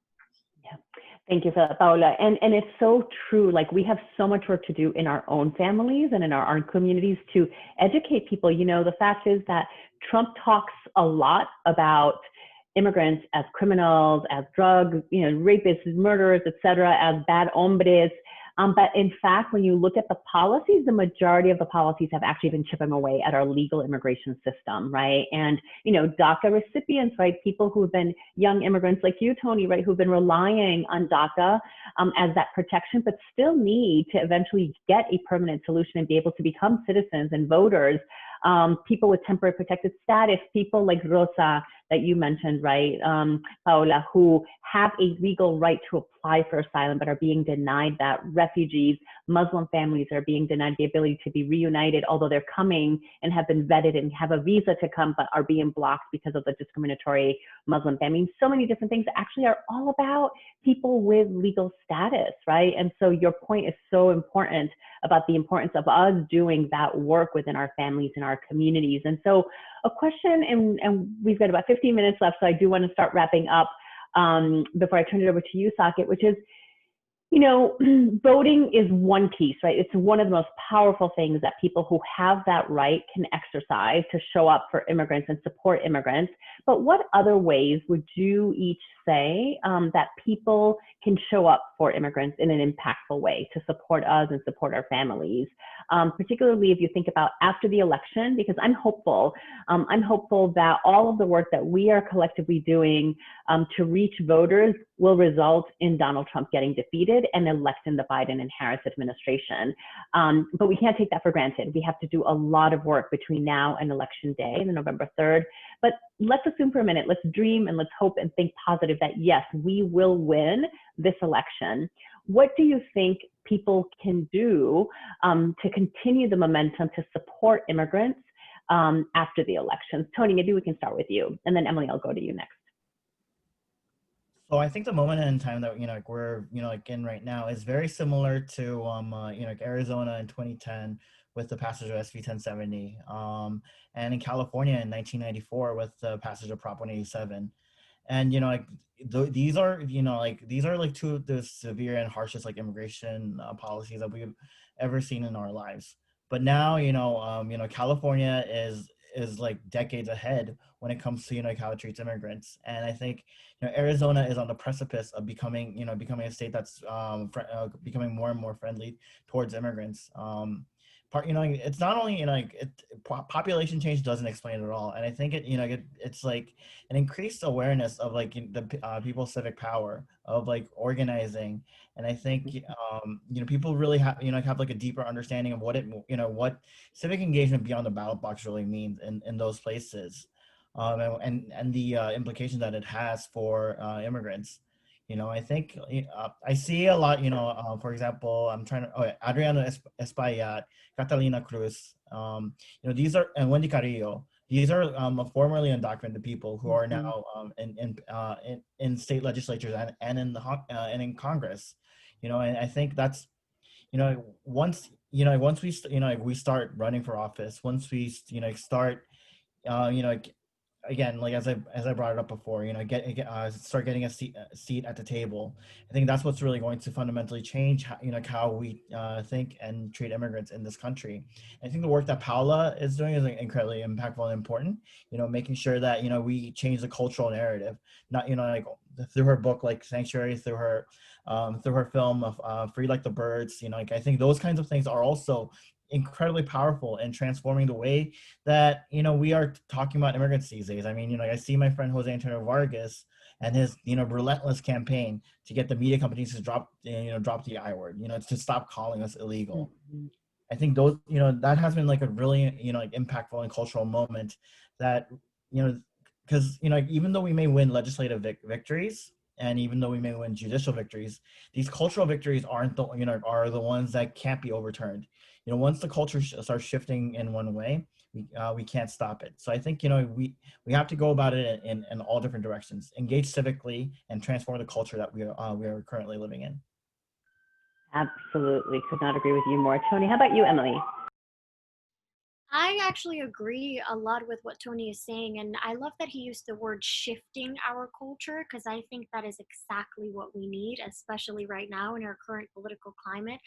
Thank you for that, Paola. And it's so true. Like, we have so much work to do in our own families and in our own communities to educate people. You know, the fact is that Trump talks a lot about immigrants as criminals, as drug, rapists, murderers, etc., as bad hombres. But in fact, when you look at the policies, the majority of the policies have actually been chipping away at our legal immigration system, right? And, DACA recipients, right? People who have been young immigrants like you, Tony, right? Who've been relying on DACA as that protection, but still need to eventually get a permanent solution and be able to become citizens and voters. People with temporary protected status, people like Rosa that you mentioned, right, Paola, who have a legal right to apply for asylum but are being denied that. Refugees, Muslim families are being denied the ability to be reunited, although they're coming and have been vetted and have a visa to come, but are being blocked because of the discriminatory Muslim family. So many different things that actually are all about people with legal status, right? And so your point is so important about the importance of us doing that work within our families and our communities. And so a question, and we've got about 15 minutes left, so I do want to start wrapping up before I turn it over to you, Saket, which is, You know, voting is one piece, right? It's one of the most powerful things that people who have that right can exercise to show up for immigrants and support immigrants. But what other ways would you each say that people can show up for immigrants in an impactful way to support us and support our families? Particularly if you think about after the election, because I'm hopeful. I'm hopeful that all of the work that we are collectively doing to reach voters will result in Donald Trump getting defeated and electing the Biden and Harris administration. But we can't take that for granted. We have to do a lot of work between now and election day, the November 3rd. But let's assume for a minute, let's dream and let's hope and think positive that yes, we will win this election. What do you think people can do to continue the momentum to support immigrants after the elections? Tony, maybe we can start with you, and then Emily, I'll go to you next. So I think the moment in time that like we're like in right now is very similar to like Arizona in 2010 with the passage of SB 1070, and in California in 1994 with the passage of Prop 187. And like these are these are like two of the severe and harshest like immigration policies that we've ever seen in our lives. But now California is like decades ahead when it comes to how it treats immigrants. And I think Arizona is on the precipice of becoming becoming a state that's becoming more and more friendly towards immigrants. It's not only population change doesn't explain it all, and I think it's like an increased awareness of like the people's civic power of like organizing. And I think people really have like a deeper understanding of what what civic engagement beyond the ballot box really means in those places, and the implications that it has for immigrants. I think I see a lot. For example, Adriana Espaillat, Catalina Cruz. These are, and Wendy Carrillo. These are formerly undocumented people who are now in state legislatures and in Congress. And I think that's once we start running for office, once we start again, like as I brought it up before, start getting a seat at the table. I think that's what's really going to fundamentally change how we think and treat immigrants in this country. I think the work that Paola is doing is incredibly impactful and important. Making sure that we change the cultural narrative, not like through her book like Sanctuary, through her film of Free Like the Birds. I think those kinds of things are also incredibly powerful in transforming the way that we are talking about immigrants these days. I mean, I see my friend Jose Antonio Vargas and his relentless campaign to get the media companies to drop the I word, to stop calling us illegal. I think those that has been like a really like impactful and cultural moment that because even though we may win legislative victories, and even though we may win judicial victories, these cultural victories aren't the are the ones that can't be overturned. Once the culture starts shifting in one way, we can't stop it. So I think we have to go about it in all different directions, engage civically, and transform the culture that we are currently living in. Absolutely, could not agree with you more. Tony, how about you, Emily? I actually agree a lot with what Tony is saying, and I love that he used the word shifting our culture, because I think that is exactly what we need, especially right now in our current political climate.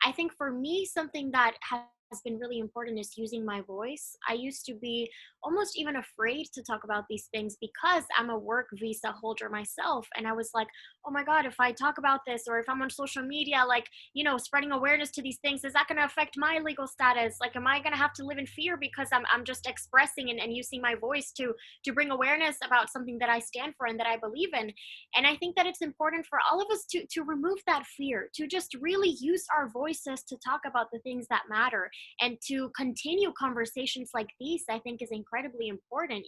I think for me, something that has been really important is using my voice. I used to be almost even afraid to talk about these things because I'm a work visa holder myself, and I was like, oh my God, if I talk about this, or if I'm on social media, like, spreading awareness to these things, is that going to affect my legal status? Like, am I going to have to live in fear because I'm just expressing and using my voice to bring awareness about something that I stand for and that I believe in? And I think that it's important for all of us to remove that fear, to just really use our voices to talk about the things that matter, and to continue conversations like these. I think is incredibly important.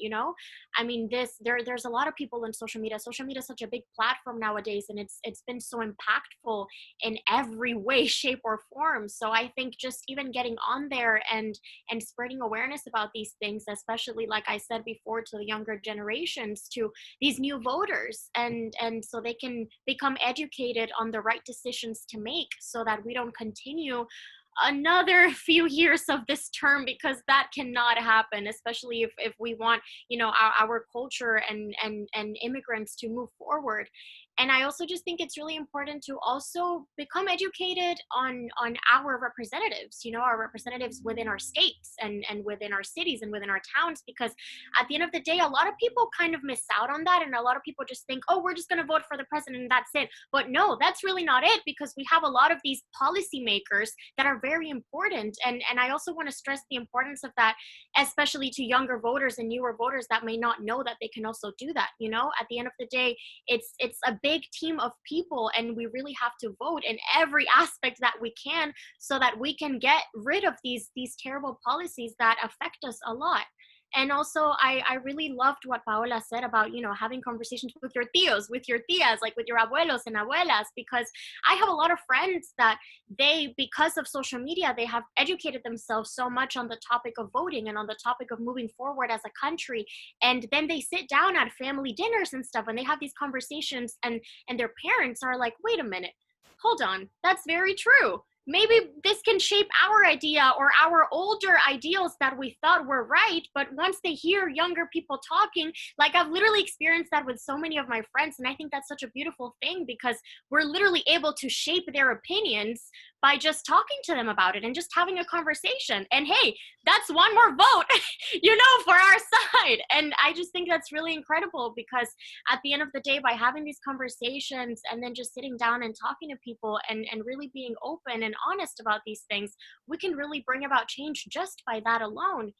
I mean, there's a lot of people in social media. Social media is such a big platform nowadays, and it's been so impactful in every way, shape, or form. So I think just even getting on there and spreading awareness about these things, especially like I said before, to the younger generations, to these new voters, and so they can become educated on the right decisions to make, so that we don't continue another few years of this term, because that cannot happen, especially if we want our culture and immigrants to move forward. And I also just think it's really important to also become educated on our representatives, you know, our representatives within our states and within our cities and within our towns, because at the end of the day, a lot of people kind of miss out on that. And a lot of people just think, oh, we're just going to vote for the president and that's it. But no, that's really not it, because we have a lot of these policymakers that are very important. And I also want to stress the importance of that, especially to younger voters and newer voters that may not know that they can also do that. You know, at the end of the day, it's a big team of people, and we really have to vote in every aspect that we can so that we can get rid of these terrible policies that affect us a lot. And also, I really loved what Paola said about, you know, having conversations with your tios, with your tias, like with your abuelos and abuelas, because I have a lot of friends that because of social media, they have educated themselves so much on the topic of voting and on the topic of moving forward as a country. And then they sit down at family dinners and stuff, and they have these conversations, and their parents are like, wait a minute, hold on, that's very true. Maybe this can shape our idea or our older ideals that we thought were right. But once they hear younger people talking, like I've literally experienced that with so many of my friends. And I think that's such a beautiful thing, because we're literally able to shape their opinions by just talking to them about it and just having a conversation. And hey, that's one more vote, you know, for our side. And I just think that's really incredible, because at the end of the day, by having these conversations and then just sitting down and talking to people and really being open and honest about these things, we can really bring about change just by that alone.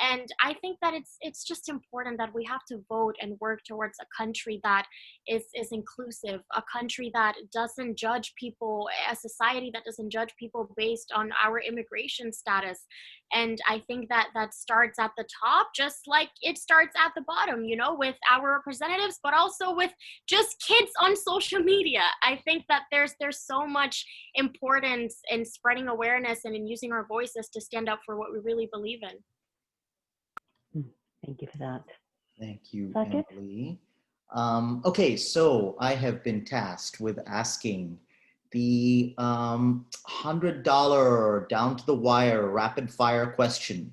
And I think that it's just important that we have to vote and work towards a country that is inclusive, a country that doesn't judge people, a society that doesn't judge people based on our immigration status. And I think that starts at the top, just like it starts at the bottom, you know, with our representatives, but also with just kids on social media. I think that there's so much importance in spreading awareness and in using our voices to stand up for what we really believe in. Thank you for that. Thank you, Saket? Emily. Okay, so I have been tasked with asking the $100 down to the wire rapid fire question.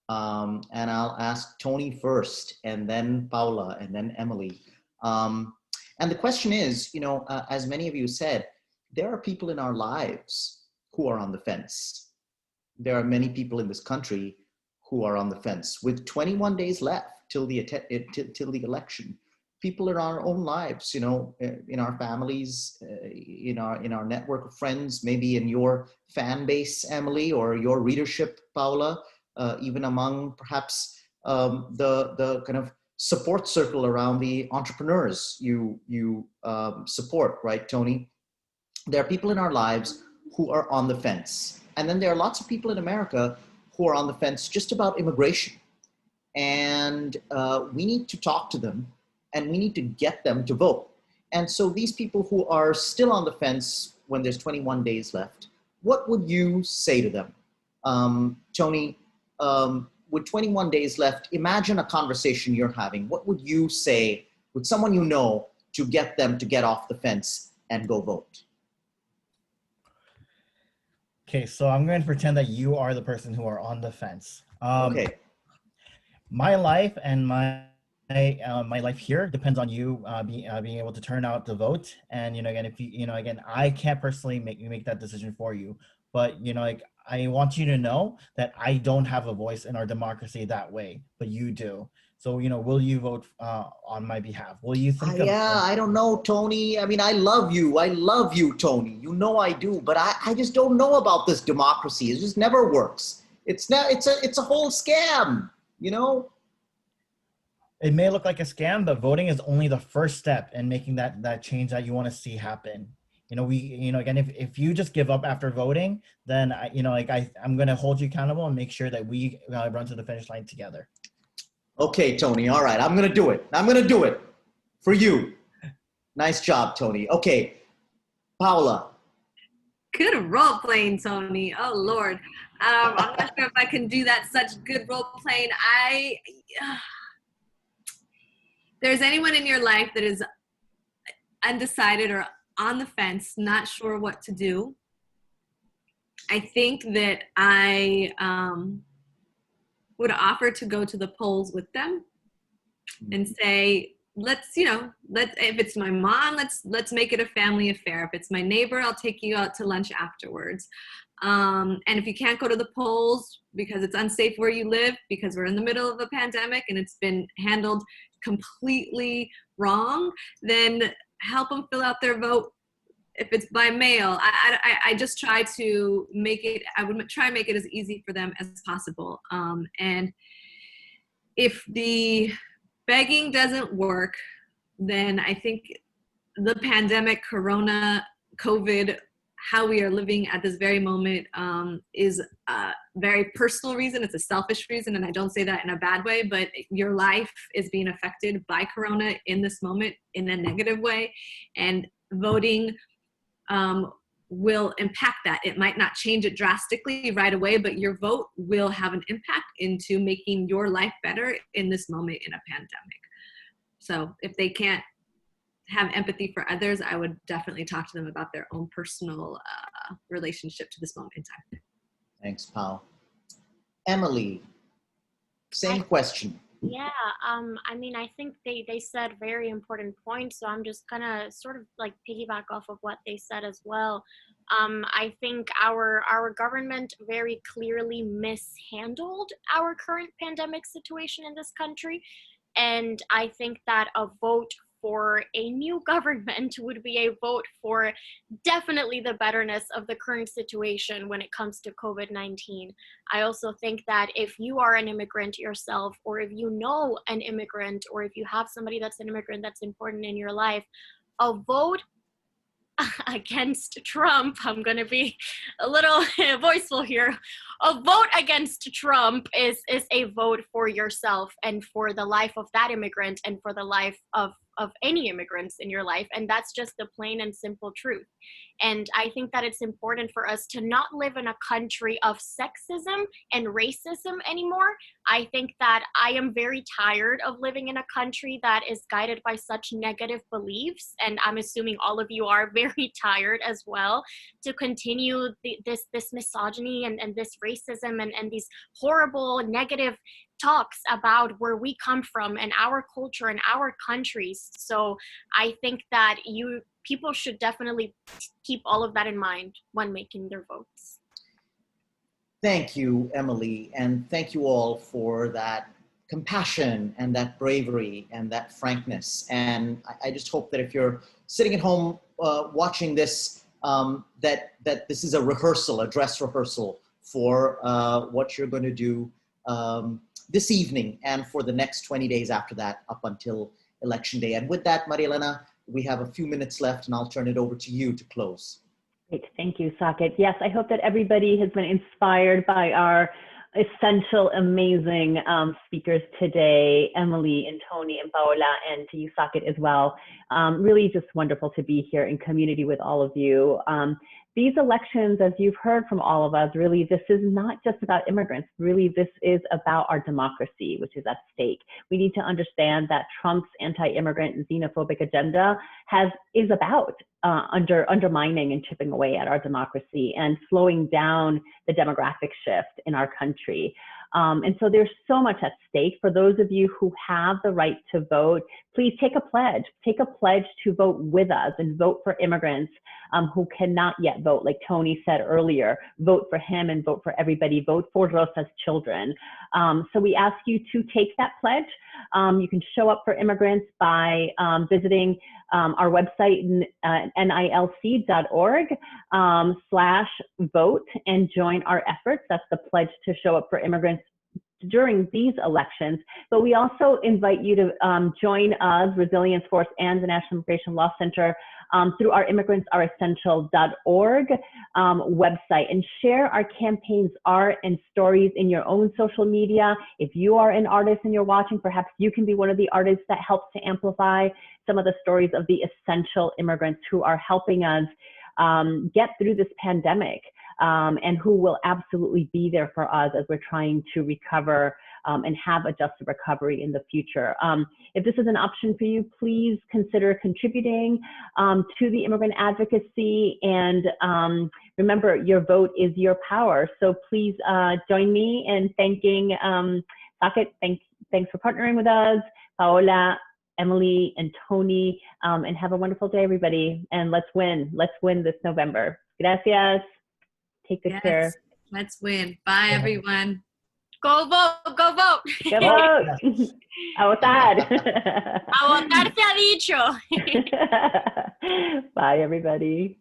And I'll ask Tony first, and then Paola, and then Emily. And the question is, you know, as many of you said, there are people in our lives who are on the fence. There are many people in this country who are on the fence. With 21 days left till the election, people in our own lives, you know, in our families, in our network of friends, maybe in your fan base, Emily, or your readership, Paola, even among perhaps the kind of support circle around the entrepreneurs you support, right, Tony? There are people in our lives who are on the fence. And then there are lots of people in America who are on the fence just about immigration. And we need to talk to them, and we need to get them to vote. And so these people who are still on the fence when there's 21 days left, what would you say to them? Tony, with 21 days left, imagine a conversation you're having. What would you say with someone you know to get them to get off the fence and go vote? Okay, so I'm going to pretend that you are the person who are on the fence. Okay. My life and my life here depends on you being able to turn out to vote. And, you know, again, if you know, again, I can't personally make that decision for you, but, you know, like, I want you to know that I don't have a voice in our democracy that way, but you do. So, you know, will you vote on my behalf? Will you think of— Yeah, I don't know, Tony. I mean, I love you, Tony. You know I do, but I just don't know about this democracy. It just never works. It's a whole scam, you know? It may look like a scam, but voting is only the first step in making that change that you want to see happen. You know, again, if you just give up after voting, then I'm going to hold you accountable and make sure that we run to the finish line together. Okay, Tony. All right, I'm going to do it. I'm going to do it for you. Nice job, Tony. Okay, Paola. Good role playing, Tony. Oh Lord, I'm not sure if I can do that. Such good role playing. There's anyone in your life that is undecided or on the fence, not sure what to do, I think that I would offer to go to the polls with them and say, let's, you know, if it's my mom, let's make it a family affair. If it's my neighbor, I'll take you out to lunch afterwards. And if you can't go to the polls because it's unsafe where you live, because we're in the middle of a pandemic and it's been handled completely wrong, then help them fill out their vote. If it's by mail, I just try to make it, I would try and make it as easy for them as possible. And if the begging doesn't work, then I think the pandemic, Corona, COVID, how we are living at this very moment is a very personal reason. It's a selfish reason, and I don't say that in a bad way, but your life is being affected by Corona in this moment in a negative way, and voting will impact that. It might not change it drastically right away, but your vote will have an impact into making your life better in this moment in a pandemic. So if they can't have empathy for others, I would definitely talk to them about their own personal relationship to this moment in time. Thanks, Pao. Emily, same question. Yeah, I mean, I think they said very important points, so I'm just gonna sort of like piggyback off of what they said as well. I think our government very clearly mishandled our current pandemic situation in this country, and I think that a vote for a new government would be a vote for definitely the betterness of the current situation when it comes to COVID-19. I also think that if you are an immigrant yourself, or if you know an immigrant, or if you have somebody that's an immigrant that's important in your life, a vote against Trump, I'm going to be a little voiceful here, a vote against Trump is a vote for yourself and for the life of that immigrant and for the life of any immigrants in your life. And that's just the plain and simple truth. And I think that it's important for us to not live in a country of sexism and racism anymore. I think that I am very tired of living in a country that is guided by such negative beliefs. And I'm assuming all of you are very tired as well, to continue this misogyny and this racism and these horrible negative talks about where we come from and our culture and our countries. So I think that people should definitely keep all of that in mind when making their votes. Thank you, Emily, and thank you all for that compassion and that bravery and that frankness. And I just hope that if you're sitting at home watching this, that this is a dress rehearsal for what you're going to do this evening and for the next 20 days after that, up until Election Day. And with that, Marielena, we have a few minutes left, and I'll turn it over to you to close. Great, thank you, Saket. Yes, I hope that everybody has been inspired by our essential, amazing speakers today, Emily and Tony and Paola, and to you, Saket, as well. Really just wonderful to be here in community with all of you. These elections, as you've heard from all of us, really, this is not just about immigrants. Really, this is about our democracy, which is at stake. We need to understand that Trump's anti-immigrant, xenophobic agenda is about undermining and chipping away at our democracy and slowing down the demographic shift in our country. And so there's so much at stake. For those of you who have the right to vote, please take a pledge. Take a pledge to vote with us and vote for immigrants who cannot yet vote. Like Tony said earlier, vote for him and vote for everybody. Vote for Rosa's children. So we ask you to take that pledge. You can show up for immigrants by visiting our website, nilc.org/vote, and join our efforts. That's the pledge to show up for immigrants during these elections. But we also invite you to join us, Resilience Force and the National Immigration Law Center, through our immigrantsareessential.org website, and share our campaign's art and stories in your own social media. If you are an artist and you're watching, perhaps you can be one of the artists that helps to amplify some of the stories of the essential immigrants who are helping us get through this pandemic, and who will absolutely be there for us as we're trying to recover and have a just recovery in the future. If this is an option for you, please consider contributing to the immigrant advocacy, and remember, your vote is your power. So please join me in thanking Saket. Thanks for partnering with us. Paola, Emily and Tony, and have a wonderful day, everybody. And let's win. Let's win this November. Gracias. Take good care. Let's win. Bye, everyone. Go vote. Go vote. Go vote. A votar. A votar se ha dicho. Bye, everybody.